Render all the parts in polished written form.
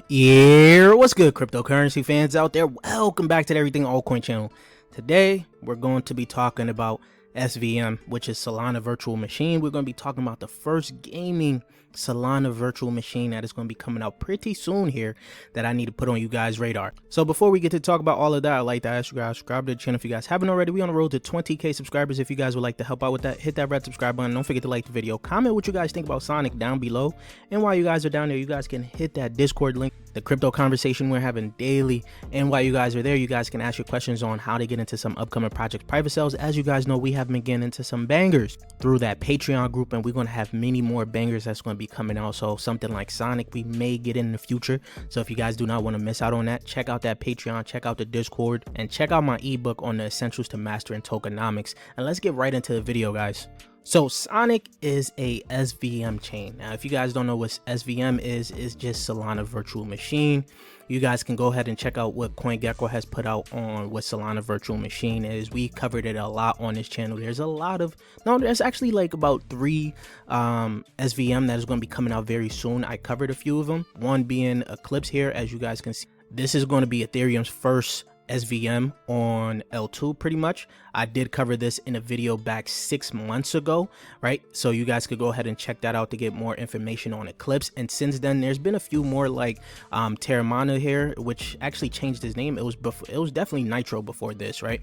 Yeah, what's good, cryptocurrency fans out there? Welcome back to the Everything Altcoin channel. Today, we're going to be talking about SVM, which is Solana Virtual Machine. We're going to be talking about the first gaming Solana virtual machine that is going to be coming out pretty soon here that I need to put on you guys' radar. So before we get to talk about all of that, I'd like to ask you guys, subscribe to the channel if you guys haven't already. We on the road to 20k subscribers. If you guys would like to help out with that, hit that red subscribe button. Don't forget to like the video, comment what you guys think about Sonic down below, and while you guys are down there, you guys can hit that Discord link, the crypto conversation we're having daily. And while you guys are there, you guys can ask your questions on how to get into some upcoming project private sales. As you guys know, we have been getting into some bangers through that Patreon group, and we're going to have many more bangers that's going to be coming out. So something like Sonic we may get in the future. So if you guys do not want to miss out on that, check out that Patreon, check out the Discord, and check out my ebook on the essentials to mastering tokenomics. And let's get right into the video, guys. So Sonic is a SVM chain. Now, if you guys don't know what SVM is, it's just Solana Virtual Machine. You guys can go ahead and check out what CoinGecko has put out on what Solana Virtual Machine is. We covered it a lot on this channel. There's a lot of, there's actually like about 3 SVM that is going to be coming out very soon. I covered a few of them, one being Eclipse here. As you guys can see, this is going to be Ethereum's first SVM on L2 pretty much. I did cover this in a video back 6 months ago, right? So you guys could go ahead and check that out to get more information on Eclipse. And since then, there's been a few more like Terramana here, which actually changed his name. It was definitely Nitro before this, right?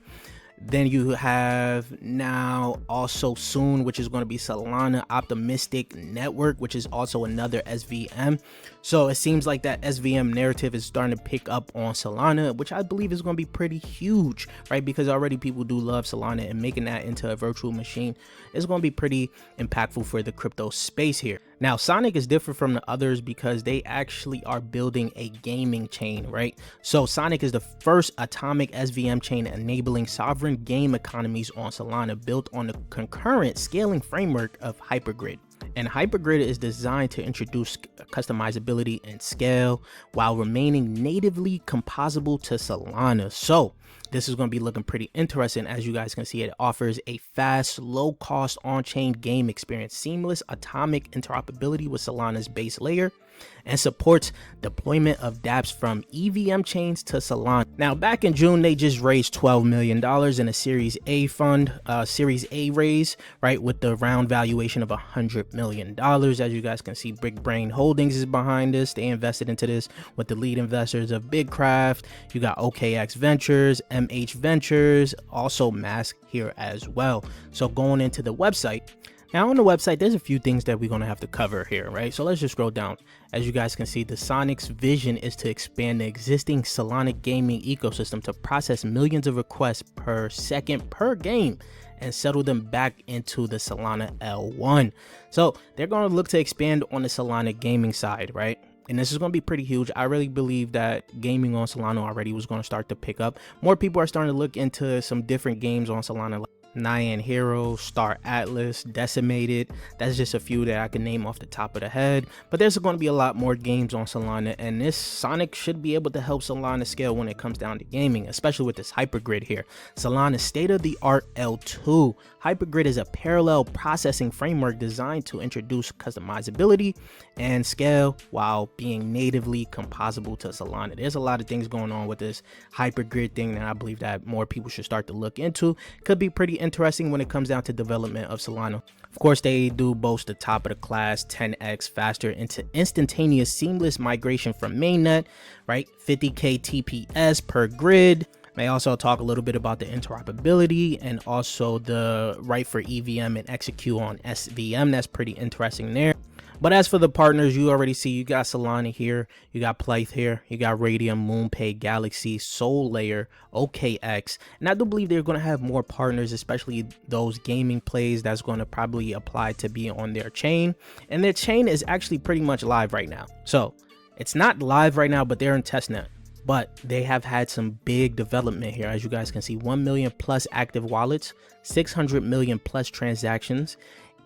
Then you have now also soon, which is going to be Solana Optimistic Network, which is also another SVM. So it seems like that SVM narrative is starting to pick up on Solana, which I believe is going to be pretty huge, right? Because already people do love Solana, and making that into a virtual machine is going to be pretty impactful for the crypto space here. Now, Sonic is different from the others because they actually are building a gaming chain, right? So Sonic is the first atomic SVM chain enabling sovereign game economies on Solana, built on the concurrent scaling framework of Hypergrid. And Hypergrid is designed to introduce customizability and scale while remaining natively composable to Solana. So this is going to be looking pretty interesting. As you guys can see, it offers a fast, low-cost on-chain game experience, seamless atomic interoperability with Solana's base layer, and supports deployment of dApps from EVM chains to Solana. Now, back in June, they just raised $12 million in a Series A fund, Series A raise, right, with the round valuation of $100 million. As you guys can see, Big Brain Holdings is behind this. They invested into this with the lead investors of BigCraft. You got OKX Ventures, MH Ventures, also Mask here as well. So going into the website, now on the website, there's a few things that we're going to have to cover here, right? So let's just scroll down. As you guys can see, the Sonic's vision is to expand the existing Solana gaming ecosystem to process millions of requests per second per game and settle them back into the Solana L1. So they're going to look to expand on the Solana gaming side, right? And this is going to be pretty huge. I really believe that gaming on Solana already was going to start to pick up. More people are starting to look into some different games on Solana, like Nyan Hero, Star Atlas, Decimated. That's just a few that I can name off the top of the head, but there's going to be a lot more games on Solana, and this Sonic should be able to help Solana scale when it comes down to gaming, especially with this Hypergrid here. Solana's state-of-the-art L2. Hypergrid is a parallel processing framework designed to introduce customizability and scale while being natively composable to Solana. There's a lot of things going on with this Hypergrid thing that I believe that more people should start to look into. Could be pretty interesting when it comes down to development of Solana. Of course, they do boast the top of the class 10x faster into instantaneous seamless migration from mainnet, right? 50k TPS per grid. May also talk a little bit about the interoperability and also the right for EVM and execute on SVM. That's pretty interesting there. But as for the partners, you already see you got Solana here, you got Plyth here, you got Radium, MoonPay, Galaxy, Soul Layer, OKX, and I do believe they're going to have more partners, especially those gaming plays that's going to probably apply to be on their chain. And their chain is actually pretty much live right now. So it's not live right now, but they're in testnet. But they have had some big development here. As you guys can see, 1 million plus active wallets, 600 million plus transactions,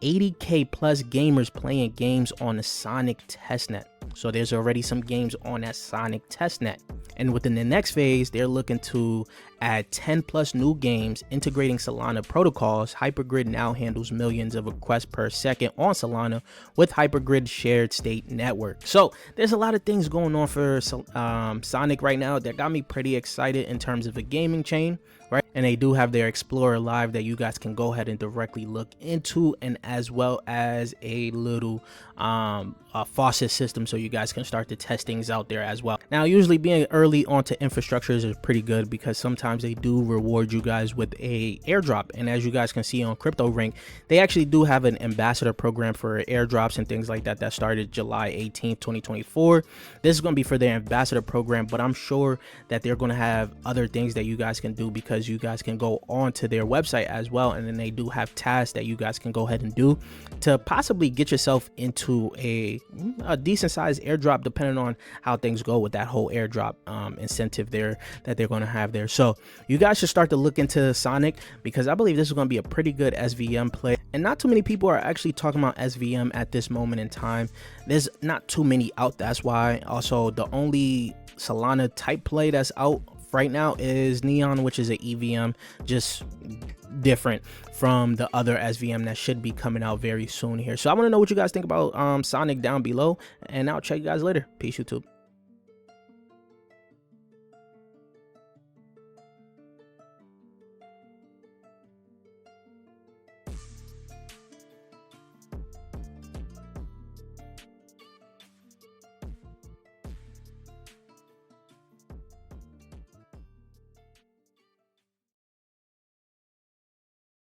80k plus gamers playing games on the Sonic testnet. So there's already some games on that Sonic testnet. And within the next phase, they're looking to add 10 plus new games integrating Solana protocols. Hypergrid now handles millions of requests per second on Solana with Hypergrid shared state network. So there's a lot of things going on for Sonic right now that got me pretty excited in terms of a gaming chain, right? And they do have their Explorer Live that you guys can go ahead and directly look into, and as well as a little faucet system so you guys can start to test things out there as well. Now, usually being early onto infrastructures is pretty good because sometimes they do reward you guys with a airdrop, and as you guys can see on CryptoRink, they actually do have an ambassador program for airdrops and things like that that started July 18th 2024. This is going to be for their ambassador program, but I'm sure that they're going to have other things that you guys can do because you guys can go on to their website as well, and then they do have tasks that you guys can go ahead and do to possibly get yourself into a decent sized airdrop, depending on how things go with that whole airdrop incentive there that they're going to have there. So you guys should start to look into Sonic, because I believe this is going to be a pretty good SVM play, and not too many people are actually talking about SVM at this moment in time. There's not too many out. That's why also the only Solana type play that's out right now is Neon, which is an EVM, just different from the other SVM that should be coming out very soon here. So I want to know what you guys think about Sonic down below, and I'll check you guys later. Peace, YouTube.